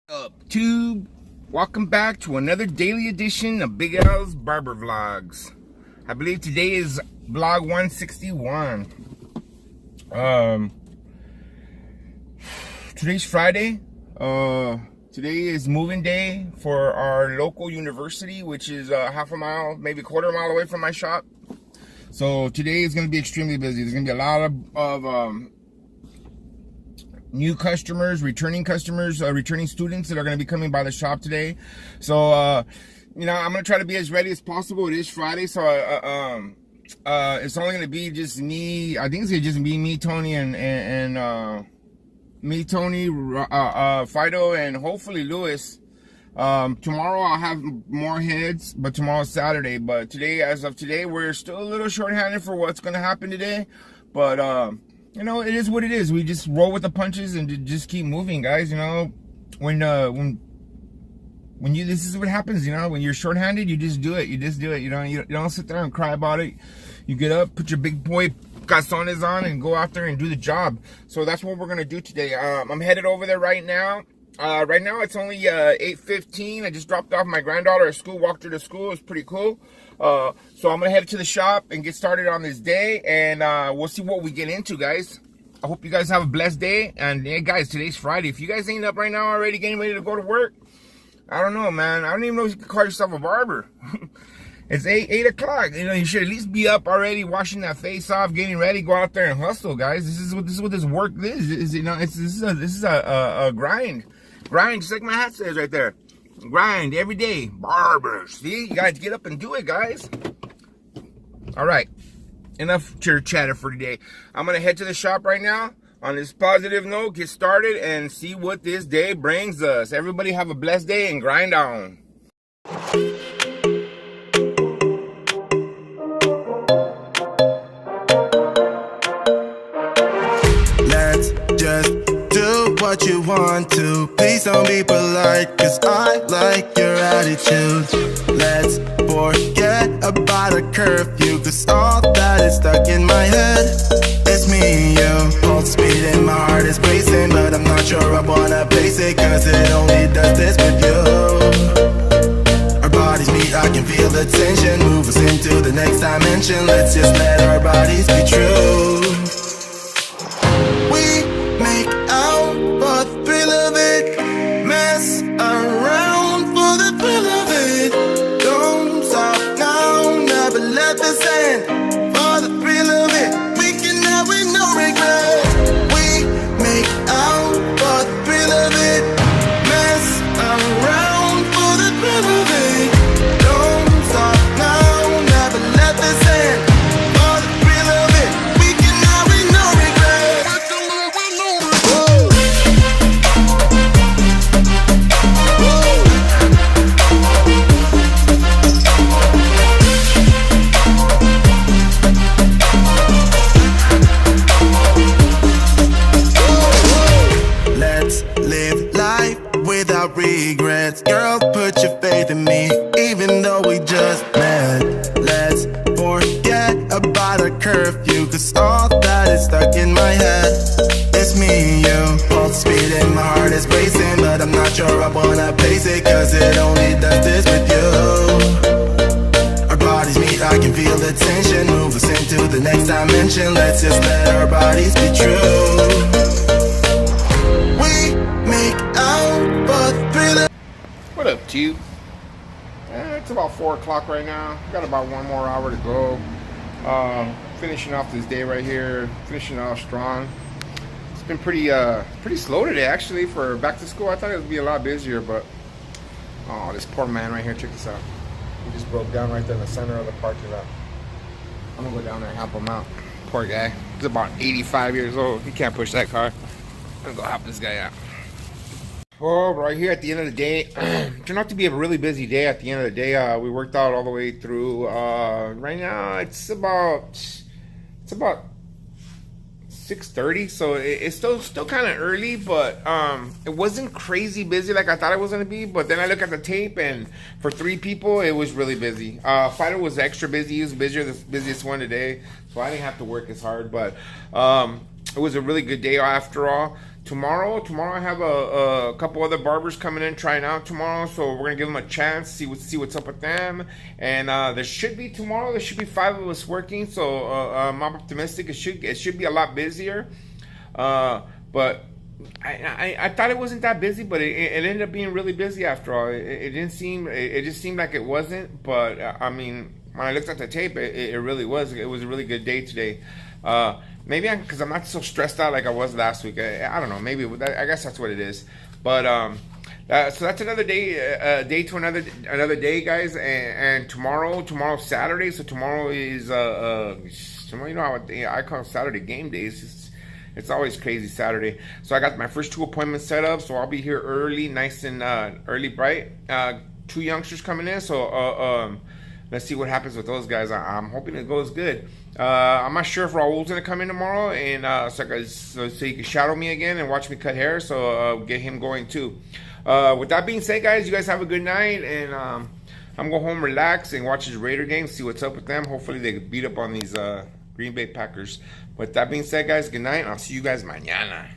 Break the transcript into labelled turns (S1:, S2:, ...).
S1: Up tube, welcome back to another daily edition of Big L's Barber Vlogs. I believe today is vlog 161. Today's Friday. Today is moving day for our local university, which is half a mile, maybe a quarter mile away from my shop. So today is going to be extremely busy. There's going to be a lot of new customers, returning customers, returning students that are going to be coming by the shop today. So, you know, I'm going to try to be as ready as possible. It is Friday, so it's only going to be just me. I think it's going to just be me, Tony, and Fido, and hopefully Lewis. Tomorrow I'll have more heads, but tomorrow's Saturday. But today, as of today, we're still a little short-handed for what's going to happen today. But, you know, it is what it is. We just roll with the punches and just keep moving, guys. You know, when you, this is what happens. You know, when you're shorthanded, you just do it. You just do it. You know, you don't sit there and cry about it. You get up, put your big boy calzones on, and go out there and do the job. So that's what we're gonna do today. I'm headed over there right now. Right now it's only 8:15. I just dropped off my granddaughter at school, walked her to school. It's pretty cool. So I'm gonna head to the shop and get started on this day, and we'll see what we get into, guys. I hope you guys have a blessed day. And hey, guys, today's Friday. If you guys ain't up right now already getting ready to go to work, I don't know, man. I don't even know if you can call yourself a barber. It's 8 o'clock. You know, you should at least be up already, washing that face off, getting ready, go out there and hustle, guys. This is what this work is. You know, this is a grind. Grind, just like my hat says right there. Grind every day. Barbers. See, you guys get up and do it, guys. All right. Enough chatter for today. I'm going to head to the shop right now. On this positive note, get started and see what this day brings us. Everybody have a blessed day and grind on.
S2: Let's just do what you want to. Please don't be polite, cause I like your attitude. Let's forget about a curfew, cause all that is stuck in my head. It's me and you, pulse speed and my heart is racing, but I'm not sure I wanna face it, cause it only does this with you. Our bodies meet, I can feel the tension, move us into the next dimension. Let's just let our bodies be true. We make out for the thrill of it, mess around for the thrill of it. Don't stop now, never let this end. For the thrill of it, we can have it, no regret. We make out for the thrill of it, mess around for the thrill of it. Don't stop now, never let this end. For the thrill of it, we can have it, no regret. Let's live life without regrets. Girl, put your faith in me, even though we just met. Let's forget about a curfew, cause all that is stuck in my head. It's me and you, pulse speed and my heart is racing, but I'm not sure I wanna pace it, cause it only does this with you. Our bodies meet, I can feel the tension, move us into the next dimension. Let's just let our bodies be true. We make out for the thrill of.
S1: What up, tube? It's about 4 o'clock right now. Got about 1 more hour to go. Finishing off this day right here. Finishing off strong. It's been pretty slow today, actually, for back to school. I thought it would be a lot busier, but oh, this poor man right here. Check this out. He just broke down right there in the center of the parking lot. I'm gonna go down there and help him out. Poor guy. He's about 85 years old. He can't push that car. I'm gonna go help this guy out. Well, right here at the end of the day, turned out to be a really busy day. At the end of the day, we worked out all the way through. Right now, it's about 6:30, so it's still kind of early, but it wasn't crazy busy like I thought it was gonna be. But then I look at the tape, and for 3 people, it was really busy. Fido was extra busy. He was busier, the busiest one today, so I didn't have to work as hard. But it was a really good day after all. tomorrow I have a couple other barbers coming in trying out tomorrow, so we're gonna give them a chance, see what's up with them. And there should be 5 of us working, so I'm optimistic. It should be a lot busier, but I thought it wasn't that busy, but it ended up being really busy after all. It just seemed like it wasn't, but I mean, when I looked at the tape, it really was. It was a really good day today. Maybe because I'm not so stressed out like I was last week. I don't know. Maybe I guess that's what it is. But so that's another day to another day, guys. And tomorrow's Saturday. So tomorrow is tomorrow. You know how I call Saturday game days. It's always crazy Saturday. So I got my first 2 appointments set up. So I'll be here early, nice and early, bright. 2 youngsters coming in. So let's see what happens with those guys. I'm hoping it goes good. I'm not sure if Raul's gonna come in tomorrow, and so he can shadow me again and watch me cut hair. So get him going too. With that being said, guys, you guys have a good night, and I'm going home, relax, and watch this Raider game, see what's up with them. Hopefully they beat up on these Green Bay Packers. With that being said, guys, good night, and I'll see you guys mañana.